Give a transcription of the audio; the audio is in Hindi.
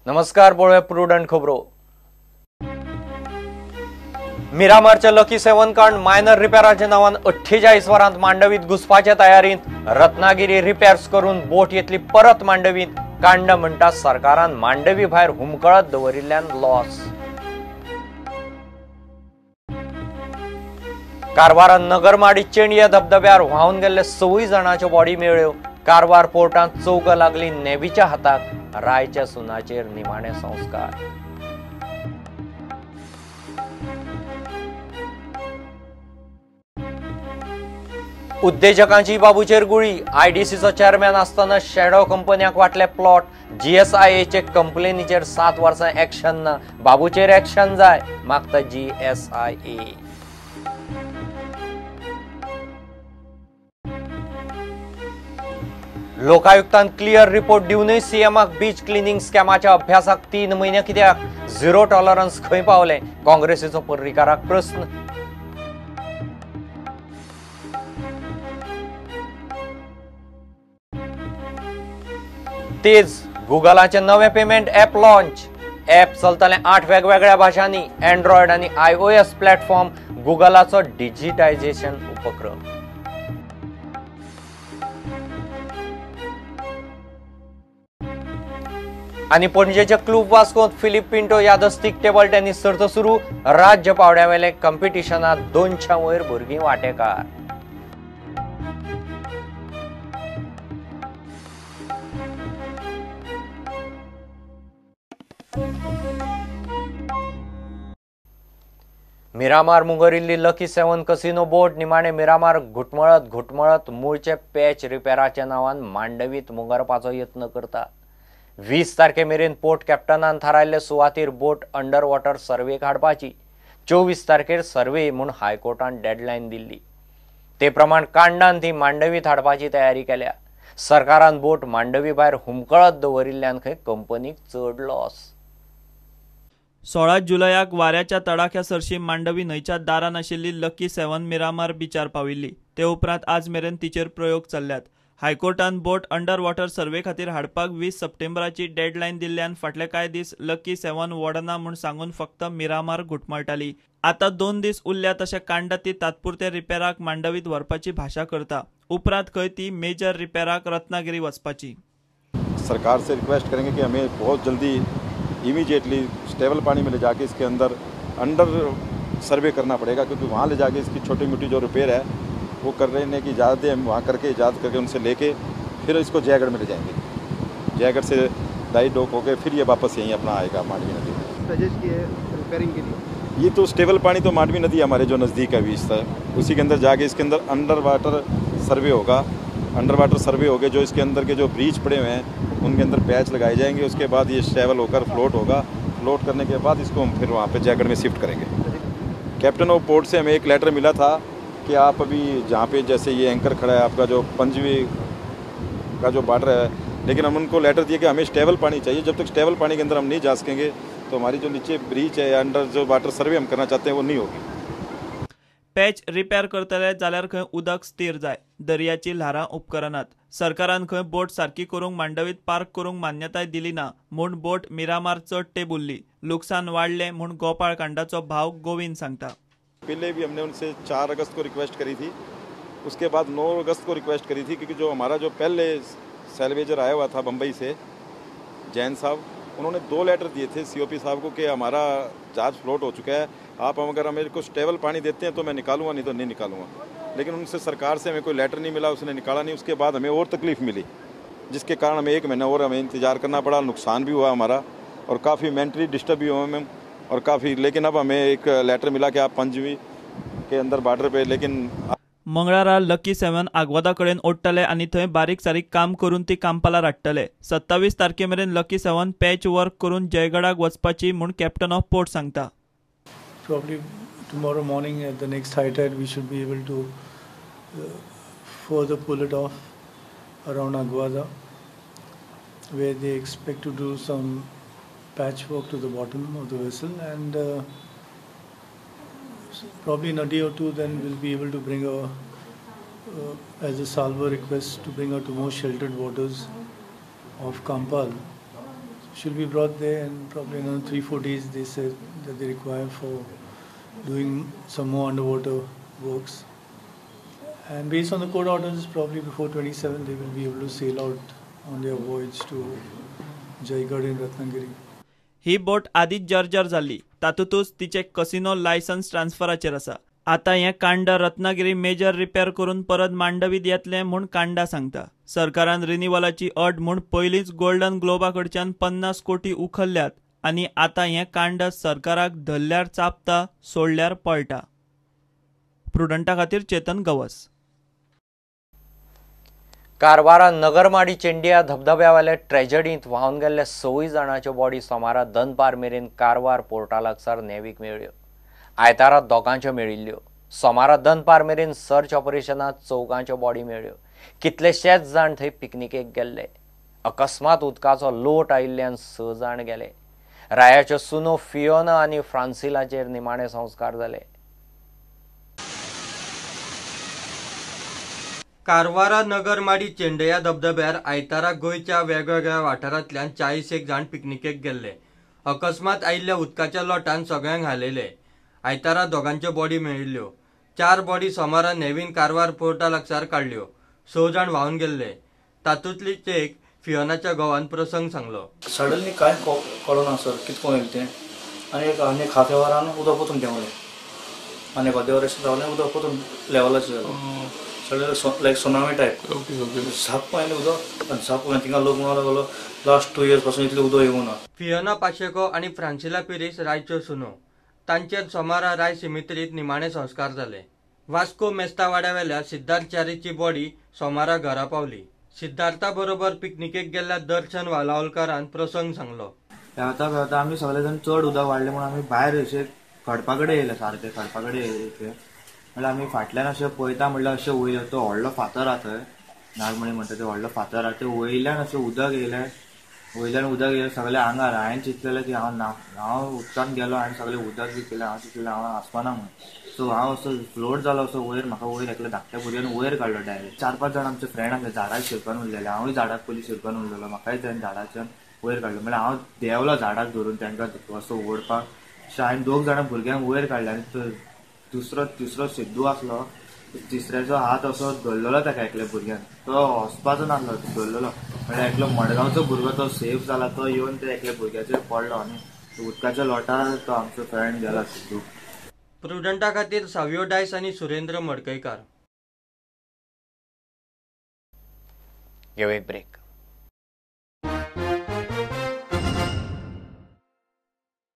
नमस्कार, पळोवया प्रुडंट खबरो। मिरामारच्या लकी 7 कांड मायनर रिपेराच्या नावान 48 वरांत मांडवीत घुसपाच्या तयारीत। रत्नागिरी रिपेर्स करून बोट येतली परत मांडवीत। कांड म्हणटा सरकारान मांडवी भायर हुमकळत दवरिल्ल्यान लॉस। कारवारान नगरमाडी चेणये धबधब्यार व्हावून गेल्ले 26 जाणांच्यो बॉडी मेळ्ळ्यो। कारवार पोर्टांत चौग लागली नेवीच्या हाताक। रायच्या सुनाचेर निमाणे संस्कार। उद्देजकांची बाबूचेर गुळी। आयडीसीचो चेअरमॅन आसतना शॅडो कंपन्याक वाटले प्लॉट। जीएसआयचे कंप्लेनीचेर 7 वर्सां एक्शन ना। बाबूचेर एक्शन जाय मागता जीएसआयए। लोकायुक्तान क्लियर रिपोर्ट दिवनय सीएमाक बीच क्लिनिंग स्कॅमाच्या अभ्यासाक 3 म्हयने कित्याक? झिरो टॉलरन्स खंय पावले? काँग्रेसीचो पर्रीकाराक प्रस्न। तेज गुगलाचे नवे पेमेंट ऍप लॉन्च। ऍप चलतले 8 वेगवेगळ्या भाषांनी। अँड्रॉइड आणि आयओएस प्लॅटफॉर्म गुगलाचो डिजिटायझेशन उपक्रम। आणि पणजेच्या क्लूब वास्कोंत फिलिप पिंटो यादस्तीक टेबल टेनिस सर्त सुरू। राज्य पावड्यावेले कॉम्पिटिशनात 200 वयर भुरगीं वांटेकार। मिरामार मुंगरिल्ली लकी 7 कसिनो बोट निमाणे मिरामार घुटमळत मूळचे पॅच रिपेराच्या नावान मांडवीत मुंगरपाचो यत्न करता। 20 तारखे मेरेन पोर्ट कॅप्टनान थारायल्ले सुवातेर बोट अंडर वॉटर सर्वेक हाडपाची। 24 तारखेर सर्वे म्हूण हायकोर्टान डेडलायन दिल्ली। ते प्रमाण कांडान ती मांडवीत हाडपाची तयारी केल्या। सरकारान बोट मांडवी भायर हुमकळत दवरिल्ल्यान खंय कंपनीक चड लॉस। 16 जुलयाक वाऱ्याच्या तडाख्या सरशी मांडवी न्हंयच्या दारान आशिल्ली लकी 7 मिरामार बीचार पाविल्ली। ते उपरांत आज मेरेन तिचेर प्रयोग चल्ल्यात। हायकोर्टान बोट अंडर वॉटर सर्वे खातीर हाडपाक 20 सप्टेंबराची डेडलायन दिल्ल्यान फाटले कांय दीस लकी 7 वडना म्हूण सांगून फक्त मिरामार घुटमळटाली। आता 2 दीस उरल्या तशें कांडा ती तात्पुरते रिपेराक मांडवीत व्हरपाची भाशा करता। उपरांत खंय ती मेजर रिपेराक रत्नागिरी वचपाची। सरकार से रिक्वेस्ट करेंगे कि हमें बहुत जल्दी इमीडिएटली स्टेबल पानी में ले जाके इसके अंडर सर्वे करना पड़ेगा, क्योंकि वहाँ ले जाके इसकी छोटी मोटी जो रिपेयर है वो कर रहे की इजाज़त है, हम वहाँ करके इजाज़त करके उनसे लेके फिर इसको जयगढ़ में ले जाएंगे। जयगढ़ से डाई डोक होकर फिर ये वापस यहीं अपना आएगा मांडवी नदी में। सजेस्ट किए रिपेयरिंग के लिए ये तो स्टेबल पानी तो मांडवी नदी हमारे जो नज़दीक है बीच तक, उसी के अंदर जाके इसके अंदर अंडर वाटर सर्वे होगा। अंडर वाटर सर्वे हो गए, जो इसके अंदर के जो ब्रीच पड़े हुए हैं उनके अंदर पैच लगाए जाएंगे। उसके बाद ये स्टेबल होकर फ्लोट होगा। फ्लोट करने के बाद इसको हम फिर वहाँ पे जयगढ़ में शिफ्ट करेंगे। कैप्टन ऑफ पोर्ट से हमें एक लेटर मिला था कि आप अभी जहाँ पे जैसे ये एंकर खड़ा है आपका जो पंजवी का जो बॉर्डर है, लेकिन हम उनको लेटर दिए कि हमें स्टेबल पानी चाहिए। जब तक स्टेबल पानी के अंदर हम नहीं जा सकेंगे तो हमारी जो नीचे ब्रीच है या अंडर जो वाटर सर्वे हम करना चाहते हैं वो नहीं होगी। पॅच रिपेर करतले जाल्यार खंय उदक स्थिर जाय, दर्याची ल्हारां उपकरणात। सरकारान खंय बोट सारकी करूंक मांडवीत पार्क करूंक मान्यताय दिली ना म्हूण बोट मिरामार चड टेबुल्ली। लुकसाण वाडले म्हूण गोपाळ कांडाचो भाव गोविंद सांगता। पहले भी हमने उनसे 4 अगस्त को रिक्वेस्ट करी थी, उसके बाद 9 अगस्त को रिक्वेस्ट करी थी, क्योंकि जो हमारा जो पहले सैल्वेजर आया हुआ था बम्बई से जैन साहब, उन्होंने 2 लेटर दिए थे सीओपी साहब को कि हमारा जहाज फ्लोट हो चुका है, आप अगर मेरे को स्टेबल पानी देते हैं तो मैं निकालूंगा, नहीं तो नहीं निकालूंगा। लेकिन उनसे सरकार से हमें कोई लेटर नहीं मिला, उसने निकाला नहीं। उसके बाद हमें और तकलीफ मिली, जिसके कारण हमें 1 महीना और हमें इंतज़ार करना पड़ा। नुकसान भी हुआ हमारा और काफ़ी मेंटली डिस्टर्ब भी हुआ हमें और काफ़ी। लेकिन अब हमें एक लेटर मिला कि आप पंजवी के अंदर बॉर्डर पे, लेकिन मंगळारा लकी 7 आग्वादा कडेन ओडटले आनी थंय बारीक सारीक काम करून ती कांपाला हाडटले। 27 तारखे मेरेन लकी 7 पॅच वर्क करून जयगडाक वचपाची म्हूण कॅप्टन ऑफ पोर्ट सांगता। Probably tomorrow morning at the next high tide we should be able to further pull it off around Aguada, where they expect to do some patchwork to the bottom of the vessel, and probably in a day or two then we'll be able to bring as a salvo request to bring her to more sheltered waters of Kampal should be brought there, and probably another 3-4 days they said that they require for doing some more underwater works. And based on the court orders, probably before 27 they will be able to sail out on their voyage to Jaigarh and Ratnagiri. He boat आदींच जर्जर जाल्ली, तातूंतच तिचे कसिनो लायसन्स ट्रान्सफराचेर आसा. आता हें कांडा रत्नागिरी मेजर रिपेर करून परत मांडवीत येतलें म्हूण कांडा सांगता. सरकारान रिन्युवलाची अट म्हूण पयलींच गोल्डन ग्लोबा कडच्यान 50 कोटी उखल्ल्यात आनी आतां हें कांड सरकाराक धरल्यार चापता, सोडल्यार पळटा. प्रुडंटा खातीर चेतन गवस. कारवारा नगरमाडी चेंडिया धबधब्यावेले ट्रेजडींत व्हांवन गेल्ले 26 जाणांच्यो बॉडी सोमारा दनपार मेरेन कारवार पोर्टा लागसार नेवीक मेळ्ळ्यो. आयतारा दोगांच्यो मेळिल्ल्यो. सोमारा दनपार मेरेन सर्च ऑपरेशनांत 4गांच्यो बॉडी मेळ्ळ्यो. कितलेशेच जाण थंय पिकनिकेक गेल्ले. अकस्मात उदकाचो लोट आयिल्ल्यान 6 जाण गेले. रायाच्यो सुनो फियोना आनी फ्रांसिलाचेर निमाणे संस्कार जाले. कारवारा नगरमाडी चेंडया धबधब्यार आयतारा गोंयच्या वेगवेगळ्या वाठारांतल्यान 41 जाण पिकनिकेक गेल्ले. अकस्मात आयिल्ल्या उदकाच्या लोटान सगळ्यांक हालयले. आयतारा दोगांच्यो बॉडी मेळिल्ल्यो. 4 बॉडी सोमारा नेवीन कारवार पोर्टा लागसार काडल्यो. 6 जाण व्हांवन गेल्ले. तातूंतलीच एक फियोनाच्या घोवान प्रसंग सांगलो. सडनली कांय कळना सर कितको येलें तें आनी खात्या वरान उदक परतून देंवलें आनी खात्या वर अशें जावलें उदक परतून लेवलाचें जालें. सडनली लायक सुनामी टायप झाप आयलें उदक आनी झाप थिंगा लोक म्हणूंक लागलो लास्ट 2 years पासून इतलें उदक येवंक ना. फियोना पाशेको आनी फ्रांसिला पिरीस रायच्यो सुनो. तांचेर सोमारा राय सिमित्रीत निमाणे संस्कार जाले. वास्को मेस्ता वाड्यावेल्या सिद्धार्थ च्यारीची बॉडी सोमारा घरा पावली. सिद्धार्था बरोबर पिकनिकेक गेल्ल्या दर्शन वालावलकारान प्रसंग सांगलो. पेंवता आमी सगळे जाण चड उदक वाडलें म्हणून आमी भायर अशें खडपा कडेन येयले सारके खडपा कडेन येयले. म्हणल्यार आमी फाटल्यान अशें पळयता म्हणल्यार अशें वयर तो व्हडलो फातर आहा थंय नागमणी म्हणटा ते व्हडलो फातर आहा ते वयल्यान अशें उदक येयलें. वयल्यान उदक येयलें सगळे आंगार. हांवें चिंतलेलें की हांव उदकान गेलो आनी सगळें उदक बी केलें. हांव चिंतलें हांव आसपाना म्हणून. सो हांव असो फ्लोट जालो असो वयर म्हाका वयर एकल्या धाकट्या भुरग्यान वयर काडलो डायरेक्ट. 4-5 जाण आमचे फ्रेंड आसले झाडाक शिरकून उरलेले. हांवूय झाडाक पयलीं शिरकून उरलेलो. म्हाकाय तें झाडाच्यान वयर काडलो. म्हणल्यार हांव देंवलो झाडाक धरून तांकां असो ओडपाक. अशें हांवें 2 जाणां भुरग्यांक वयर काडले आनी तिसरो सिद्धू आसलो. तिसऱ्याचो हात असो धरलेलो ताका एकल्या भुरग्यान. तो वचपाचो नासलो धरलेलो. म्हणल्यार एकलो मडगांवचो भुरगो तो सेफ जाला. तो येवन त्या एकल्या भुरग्याचेर पडलो आनी उदकाच्या लोटार तो आमचो फ्रेंड गेला सिद्धू. प्रुडंटा खातीर सावियो डायस आनी सुरेंद्र मडकयकार. घेऊ एक ब्रेक.